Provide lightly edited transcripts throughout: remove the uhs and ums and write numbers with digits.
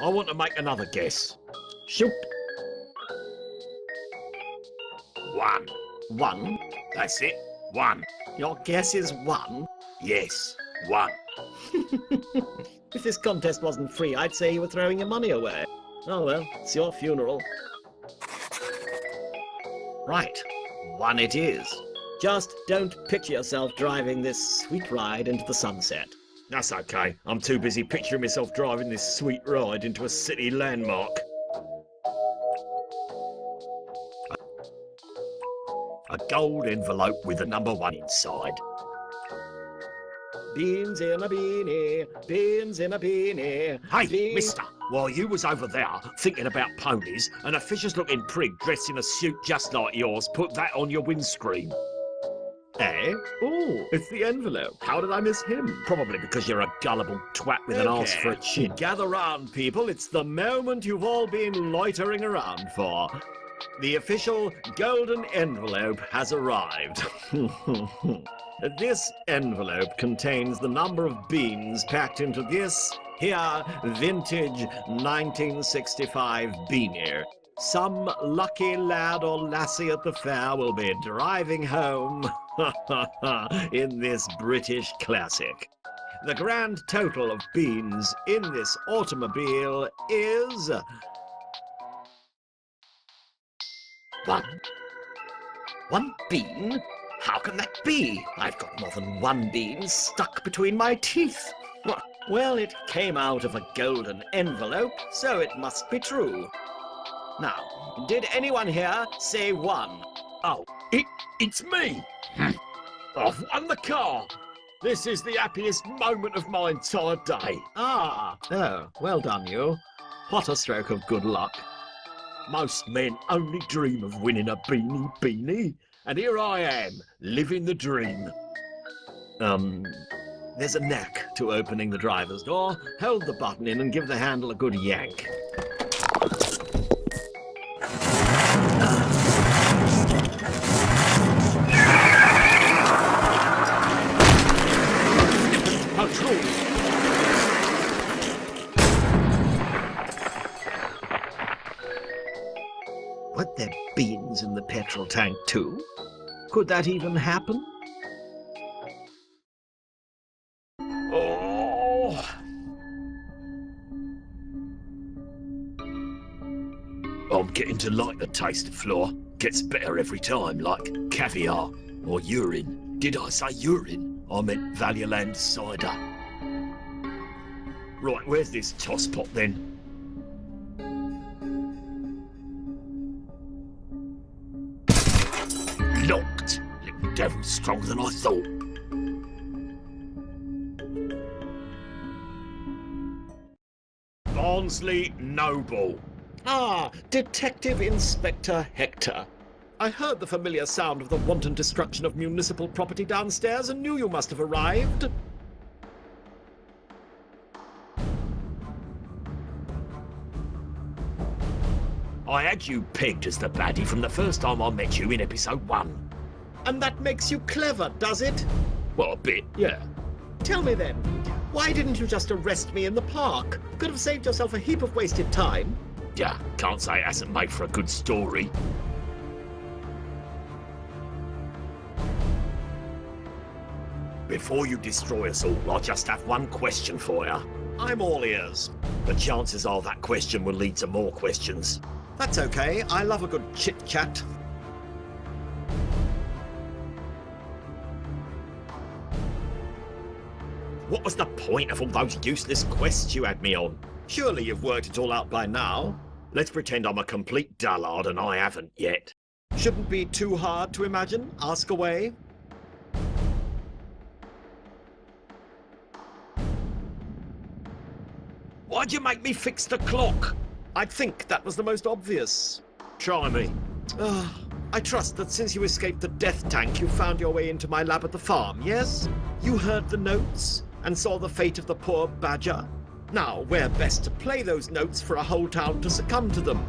I want to make another guess. Shoot. 1. 1. That's it. 1. Your guess is 1. Yes, 1. If this contest wasn't free, I'd say you were throwing your money away. Oh well, it's your funeral. Right, 1 it is. Just don't picture yourself driving this sweet ride into the sunset. That's okay. I'm too busy picturing myself driving this sweet ride into a city landmark. A gold envelope with the number 1 inside. Beans in a beanie, beans in a beanie. Hey, mister, while you was over there thinking about ponies, an officious-looking prig dressed in a suit just like yours put that on your windscreen. Eh? Oh, it's the envelope. How did I miss him? Probably because you're a gullible twat with an arse for a chin. Gather round, people. It's the moment you've all been loitering around for. The official golden envelope has arrived. This envelope contains the number of beans packed into this here vintage 1965 beanie. Some lucky lad or lassie at the fair will be driving home in this British classic. The grand total of beans in this automobile is 1. 1 bean? How can that be? I've got more than 1 bean stuck between my teeth. Well, it came out of a golden envelope, so it must be true. Now, did anyone here say 1? Oh, it's me! I've won the car! This is the happiest moment of my entire day. Oh, well done you. What a stroke of good luck. Most men only dream of winning a beanie, and here I am, living the dream. There's a knack to opening the driver's door. Hold the button in and give the handle a good yank. Were there beans in the petrol tank too? Could that even happen? Oh! I'm getting to like the taste of flour. Gets better every time, like caviar or urine. Did I say urine? I meant Valialand cider. Right, where's this tosspot then? Locked. Little devil stronger than I thought. Barnsley Noble. Ah, Detective Inspector Hector. I heard the familiar sound of the wanton destruction of municipal property downstairs and knew you must have arrived. I had you pegged as the baddie from the first time I met you in episode 1. And that makes you clever, does it? Well, a bit, yeah. Tell me then, why didn't you just arrest me in the park? Could have saved yourself a heap of wasted time. Yeah, can't say it hasn't made for a good story. Before you destroy us all, I just have one question for you. I'm all ears. The chances are that question will lead to more questions. That's okay, I love a good chit-chat. What was the point of all those useless quests you had me on? Surely you've worked it all out by now. Let's pretend I'm a complete dullard and I haven't yet. Shouldn't be too hard to imagine. Ask away. Why'd you make me fix the clock? I'd think that was the most obvious. Try me. I trust that since you escaped the death tank, you found your way into my lab at the farm, yes? You heard the notes and saw the fate of the poor badger. Now, where best to play those notes for a whole town to succumb to them?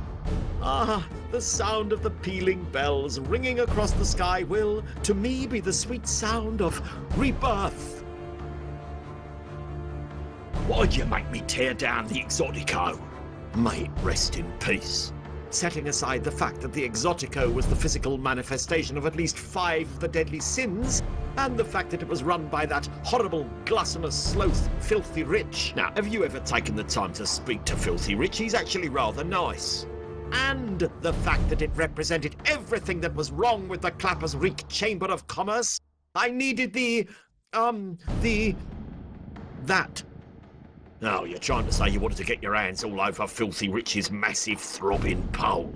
Ah, the sound of the pealing bells ringing across the sky will, to me, be the sweet sound of rebirth. Why'd you make me tear down the Exotico? May it rest in peace. Setting aside the fact that the Exotico was the physical manifestation of at least 5 of the deadly sins, and the fact that it was run by that horrible, gluttonous sloth, Filthy Rich. Now, have you ever taken the time to speak to Filthy Rich? He's actually rather nice. And the fact that it represented everything that was wrong with the Clappers Reek Chamber of Commerce. I needed that. Oh, you're trying to say you wanted to get your hands all over Filthy Rich's massive throbbing pole.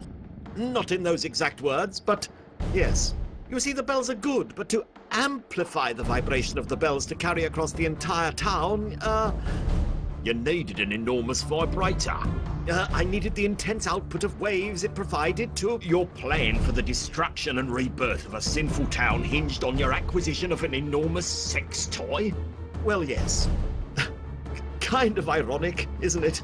Not in those exact words, but yes. You see, the bells are good, but to amplify the vibration of the bells to carry across the entire town, You needed an enormous vibrator. I needed the intense output of waves it provided to... Your plan for the destruction and rebirth of a sinful town hinged on your acquisition of an enormous sex toy? Well, yes. Kind of ironic, isn't it?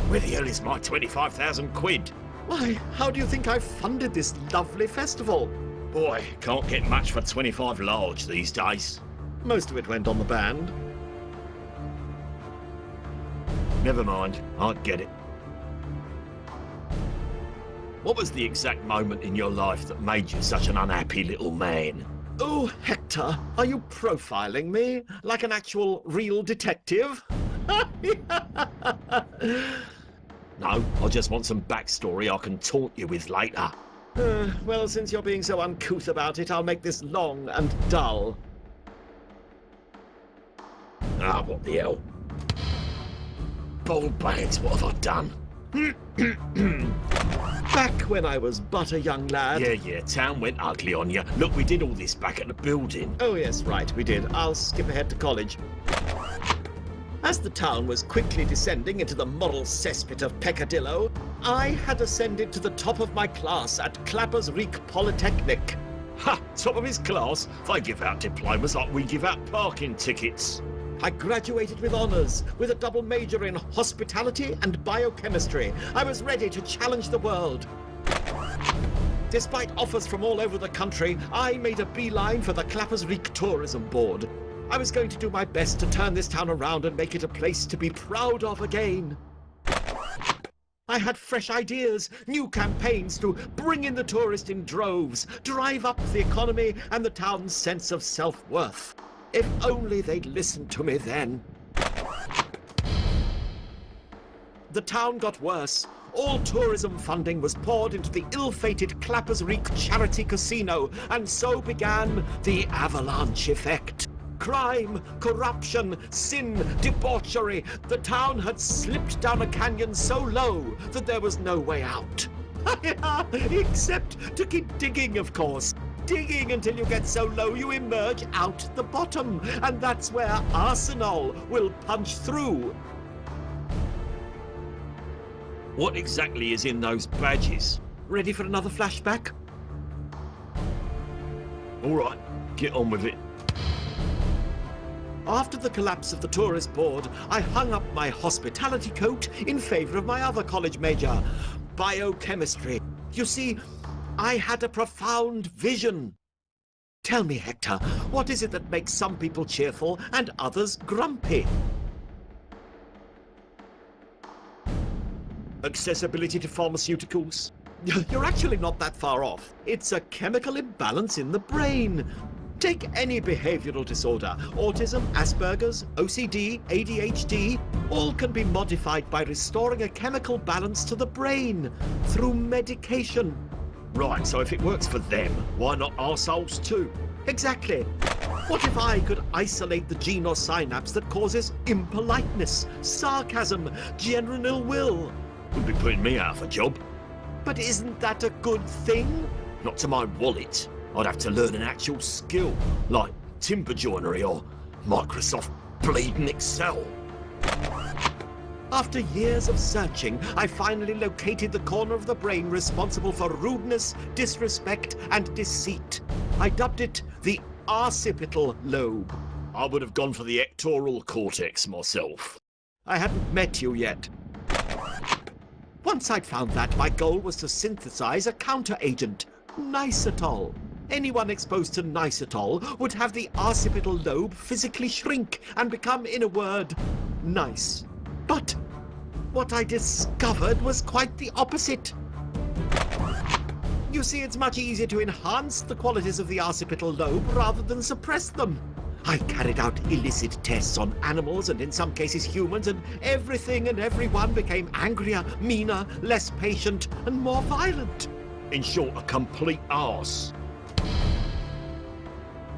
Where the hell is my 25,000 quid? Why, how do you think I funded this lovely festival? Boy, can't get much for 25 large these days. Most of it went on the band. Never mind, I get it. What was the exact moment in your life that made you such an unhappy little man? Oh, Hector, are you profiling me like an actual real detective? No, I just want some backstory I can taunt you with later. Well, since you're being so uncouth about it, I'll make this long and dull. Ah, what the hell? Bald bags, what have I done? Back when I was but a young lad. Yeah, town went ugly on you. Look, we did all this back at the building. Oh yes, right, we did. I'll skip ahead to college. As the town was quickly descending into the moral cesspit of peccadillo, I had ascended to the top of my class at Clappers Reek Polytechnic. Ha! Top of his class? They give out diplomas like we give out parking tickets. I graduated with honours, with a double major in hospitality and biochemistry. I was ready to challenge the world. Despite offers from all over the country, I made a beeline for the Clappers Reek Tourism Board. I was going to do my best to turn this town around and make it a place to be proud of again. I had fresh ideas, new campaigns to bring in the tourist in droves, drive up the economy and the town's sense of self-worth. If only they'd listened to me then. The town got worse. All tourism funding was poured into the ill-fated Clappers Reek Charity Casino, and so began the avalanche effect. Crime, corruption, sin, debauchery. The town had slipped down a canyon so low that there was no way out. Except to keep digging, of course. Digging until you get so low you emerge out the bottom. And that's where Arsenal will punch through. What exactly is in those badges? Ready for another flashback? All right, get on with it. After the collapse of the tourist board, I hung up my hospitality coat in favor of my other college major, biochemistry. You see, I had a profound vision. Tell me, Hector, what is it that makes some people cheerful and others grumpy? Accessibility to pharmaceuticals. You're actually not that far off. It's a chemical imbalance in the brain. Take any behavioral disorder, autism, Asperger's, OCD, ADHD, all can be modified by restoring a chemical balance to the brain through medication. Right, so if it works for them, why not arseholes too? Exactly. What if I could isolate the gene or synapse that causes impoliteness, sarcasm, general ill will? Would be putting me out of a job. But isn't that a good thing? Not to my wallet. I'd have to learn an actual skill, like timber joinery or Microsoft bleeding Excel. After years of searching, I finally located the corner of the brain responsible for rudeness, disrespect, and deceit. I dubbed it the occipital lobe. I would have gone for the ectoral cortex myself. I hadn't met you yet. Once I'd found that, my goal was to synthesize a counter-agent, Nicetol. Anyone exposed to Nicetol would have the occipital lobe physically shrink and become, in a word, nice. But what I discovered was quite the opposite. You see, it's much easier to enhance the qualities of the occipital lobe rather than suppress them. I carried out illicit tests on animals and in some cases humans, and everything and everyone became angrier, meaner, less patient, and more violent. In short, a complete arse.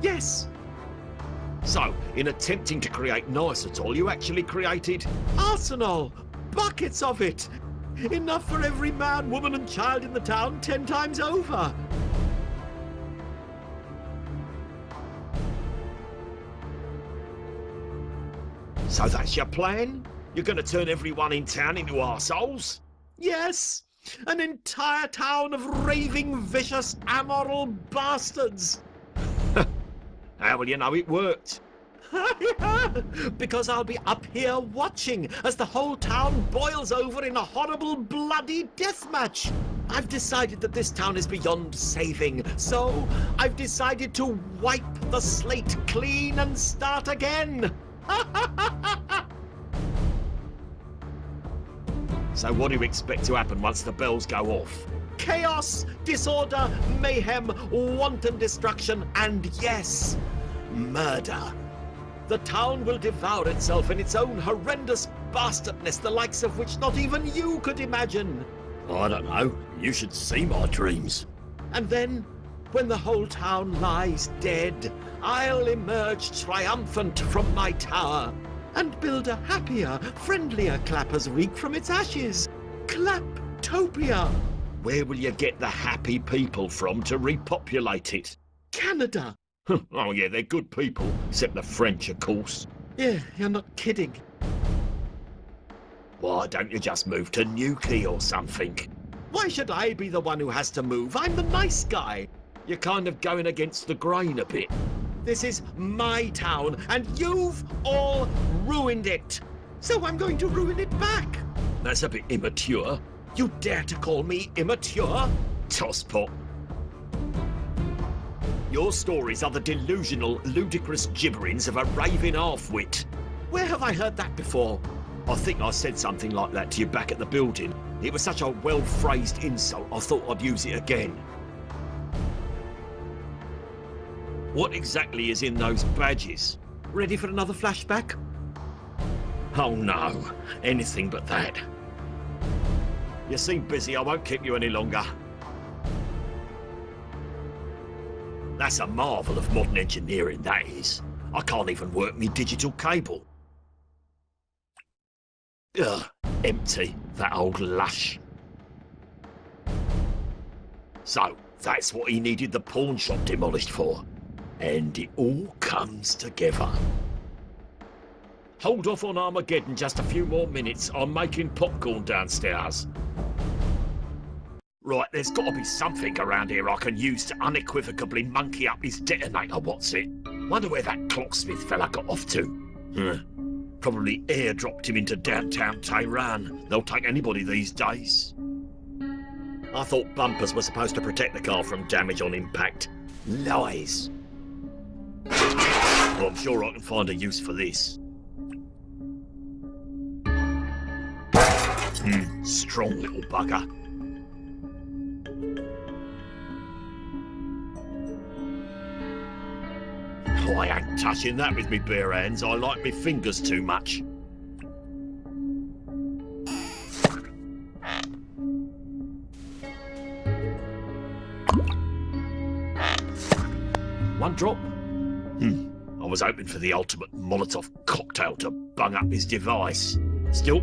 Yes, So, in attempting to create nice at all, you actually created... arsenal! Buckets of it! Enough for every man, woman, and child in the town 10 times over. So that's your plan? You're gonna turn everyone in town into arseholes? Yes, an entire town of raving, vicious, amoral bastards. How will you know it worked? Because I'll be up here watching as the whole town boils over in a horrible, bloody death match. I've decided that this town is beyond saving, so I've decided to wipe the slate clean and start again. So what do you expect to happen once the bells go off? Chaos, disorder, mayhem, wanton destruction, and yes, murder. The town will devour itself in its own horrendous bastardness, the likes of which not even you could imagine. I don't know. You should see my dreams. And then, when the whole town lies dead, I'll emerge triumphant from my tower and build a happier, friendlier Clappers Week from its ashes. Claptopia. Where will you get the happy people from to repopulate it? Canada. Oh yeah, they're good people, except the French, of course. Yeah, you're not kidding. Why don't you just move to Newquay or something? Why should I be the one who has to move? I'm the nice guy. You're kind of going against the grain a bit. This is my town, and you've all ruined it. So I'm going to ruin it back. That's a bit immature. You dare to call me immature? Tosspot. Your stories are the delusional, ludicrous gibberings of a raving half-wit. Where have I heard that before? I think I said something like that to you back at the building. It was such a well-phrased insult, I thought I'd use it again. What exactly is in those badges? Ready for another flashback? Oh no, anything but that. You seem busy, I won't keep you any longer. That's a marvel of modern engineering, that is. I can't even work me digital cable. Ugh, empty, that old lush. So, that's what he needed the pawn shop demolished for. And it all comes together. Hold off on Armageddon just a few more minutes. I'm making popcorn downstairs. Right, there's got to be something around here I can use to unequivocally monkey up his detonator, what's it? Wonder where that clocksmith fella got off to. Probably airdropped him into downtown Tehran. They'll take anybody these days. I thought bumpers were supposed to protect the car from damage on impact. Lies. Well, I'm sure I can find a use for this. Strong little bugger. Oh, I ain't touching that with me bare hands. I like me fingers too much. One drop. I was hoping for the ultimate Molotov cocktail to bung up his device. Still,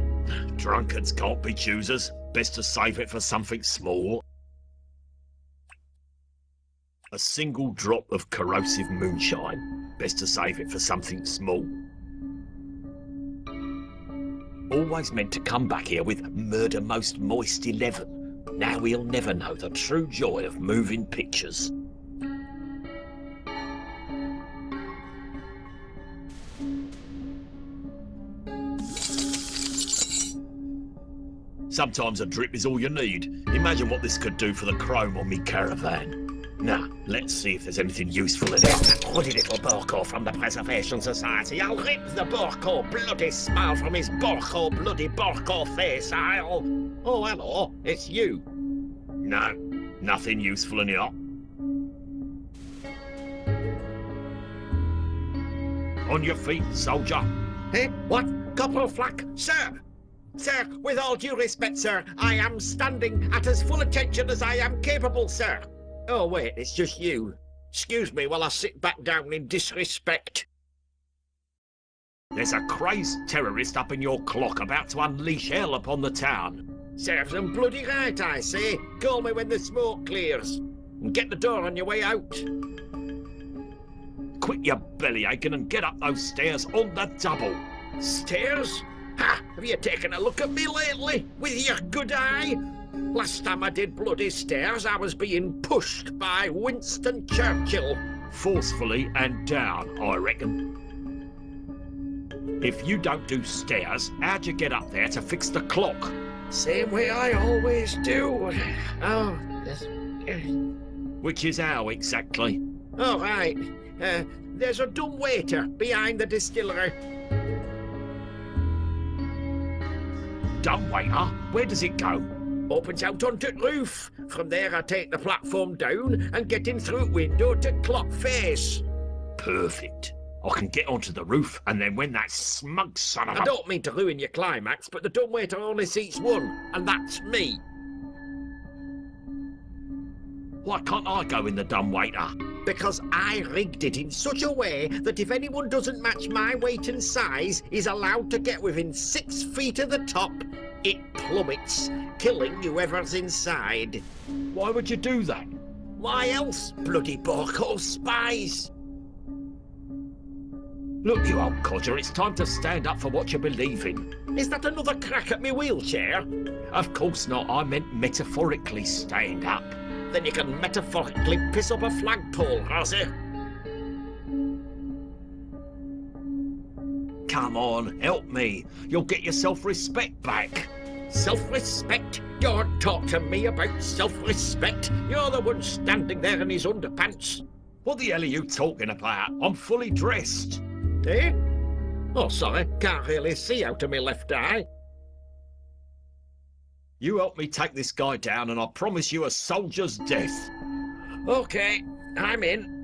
drunkards can't be choosers. Best to save it for something small. A single drop of corrosive moonshine. Best to save it for something small. Always meant to come back here with Murder Most Moist 11. Now he'll never know the true joy of moving pictures. Sometimes a drip is all you need. Imagine what this could do for the chrome on me caravan. Now, let's see if there's anything useful in it. That ruddy little Borko from the Preservation Society. I'll rip the Borko bloody smile from his Borko bloody Borko face. Oh, hello, it's you. No, nothing useful in here. On your feet, soldier. Eh? What? Corporal Flack? Sir! Sir, with all due respect, sir, I am standing at as full attention as I am capable, sir. Oh, wait, it's just you. Excuse me while I sit back down in disrespect. There's a crazed terrorist up in your clock about to unleash hell upon the town. Serves them bloody right, I say. Call me when the smoke clears. And get the door on your way out. Quit your belly aching and get up those stairs on the double. Stairs? Ha! Have you taken a look at me lately? With your good eye? Last time I did bloody stairs, I was being pushed by Winston Churchill. Forcefully and down, I reckon. If you don't do stairs, how'd you get up there to fix the clock? Same way I always do. Oh, yes. Which is how, exactly? All right. There's a dumb waiter behind the distillery. Dumb waiter? Where does it go? Opens out onto the roof. From there I take the platform down and get in through window to clock face. Perfect. I can get onto the roof, and then when that smug son of a... I don't mean to ruin your climax, but the dumb waiter only seats one, and that's me. Why can't I go in the dumb waiter? Because I rigged it in such a way that if anyone doesn't match my weight and size is allowed to get within 6 feet of the top, it plummets, killing whoever's inside. Why would you do that? Why else, bloody Borko spies? Look, you old codger, it's time to stand up for what you believe in. Is that another crack at me wheelchair? Of course not, I meant metaphorically stand up. Then you can metaphorically piss up a flagpole, Rosie. Come on, help me. You'll get your self-respect back. Self-respect? Don't talk to me about self-respect. You're the one standing there in his underpants. What the hell are you talking about? I'm fully dressed. Eh? Oh, sorry, can't really see out of my left eye. You help me take this guy down and I promise you a soldier's death. Okay, I'm in.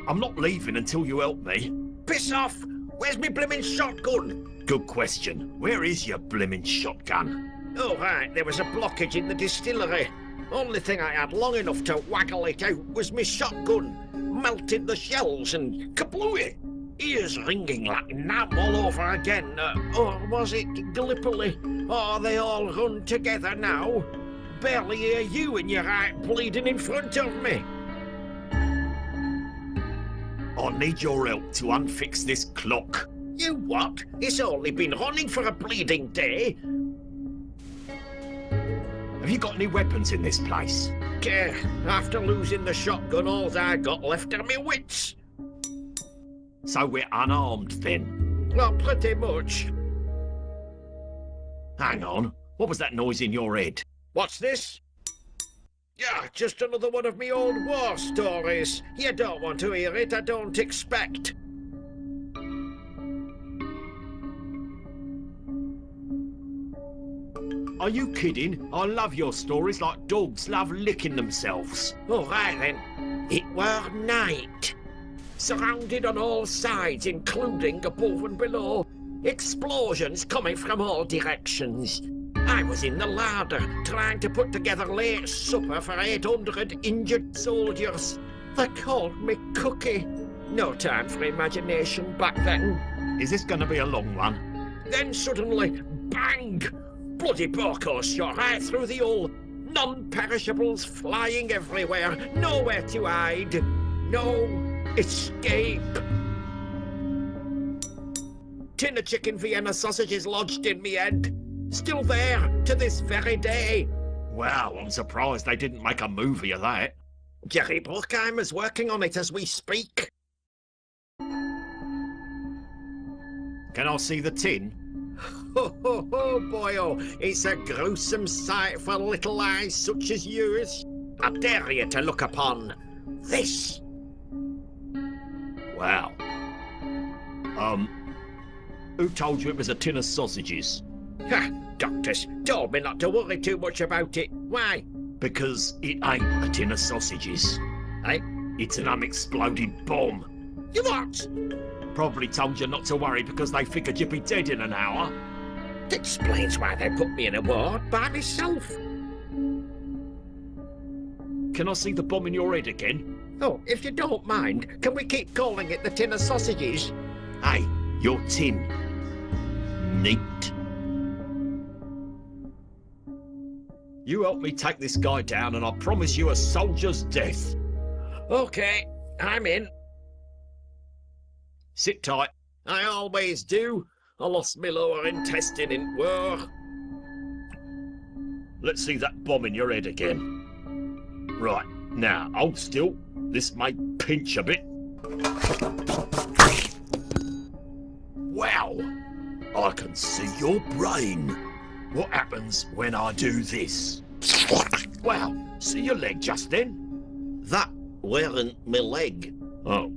I'm not leaving until you help me. Piss off! Where's me blimmin' shotgun? Good question. Where is your blimmin' shotgun? Oh, right, there was a blockage in the distillery. Only thing I had long enough to waggle it out was me shotgun. Melted the shells and kablooey! Ears ringing like nam all over again. Or was it Gallipoli? Oh, they all run together now. Barely hear you and your eye bleeding in front of me. I need your help to unfix this clock. You what? It's only been running for a bleeding day. Have you got any weapons in this place? After losing the shotgun, all I got left are my wits. So we're unarmed then? Well, pretty much. Hang on. What was that noise in your head? What's this? Yeah, just another one of me old war stories. You don't want to hear it, I don't expect. Are you kidding? I love your stories like dogs love licking themselves. All right then. It were night. Surrounded on all sides, including above and below. Explosions coming from all directions. I was in the larder, trying to put together late supper for 800 injured soldiers. They called me Cookie. No time for imagination back then. Is this going to be a long one? Then suddenly, bang! Bloody Borko shot right through the hull. Non-perishables flying everywhere. Nowhere to hide. No escape. Tin of chicken Vienna sausages lodged in me head. Still there to this very day. Wow, I'm surprised they didn't make a movie of that. Jerry Bruckheimer's working on it as we speak. Can I see the tin? Ho, ho, ho, boyo. It's a gruesome sight for little eyes such as yours. I dare you to look upon this. Wow. Who told you it was a tin of sausages? Ha! Doctors told me not to worry too much about it. Why? Because it ain't a tin of sausages. Eh? It's an unexploded bomb. You what? Probably told you not to worry because they figured you'd be dead in an hour. Explains why they put me in a ward by myself. Can I see the bomb in your head again? Oh, if you don't mind, can we keep calling it the tin of sausages? Hey, your tin. Neat. You help me take this guy down and I promise you a soldier's death. Okay, I'm in. Sit tight. I always do. I lost my lower intestine in war. Let's see that bomb in your head again. Right, now, hold still. This may pinch a bit. Wow! I can see your brain. What happens when I do this? Wow, see your leg just then? That weren't my leg. Oh.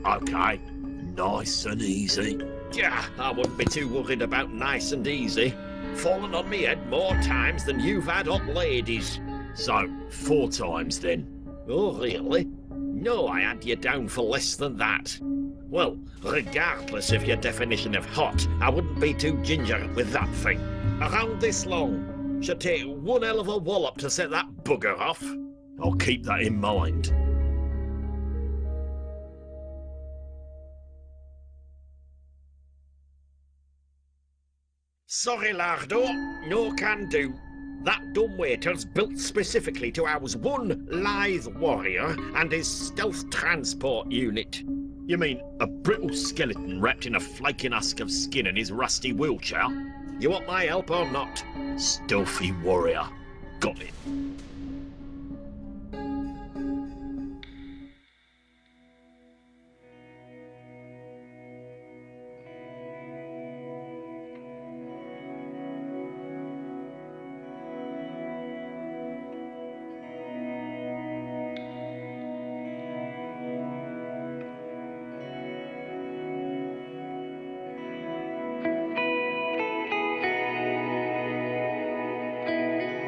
Okay, nice and easy. Yeah, I wouldn't be too worried about nice and easy. Fallen on me head more times than you've had on ladies. So, 4 times then. Oh, really? No, I had you down for less than that. Well, regardless of your definition of hot, I wouldn't be too ginger with that thing. Around this long. Should take one hell of a wallop to set that bugger off. I'll keep that in mind. Sorry, Lardo, no can do. That dumbwaiter's built specifically to house one lithe warrior and his stealth transport unit. You mean a brittle skeleton wrapped in a flaking husk of skin in his rusty wheelchair? You want my help or not? Stealthy warrior. Got it.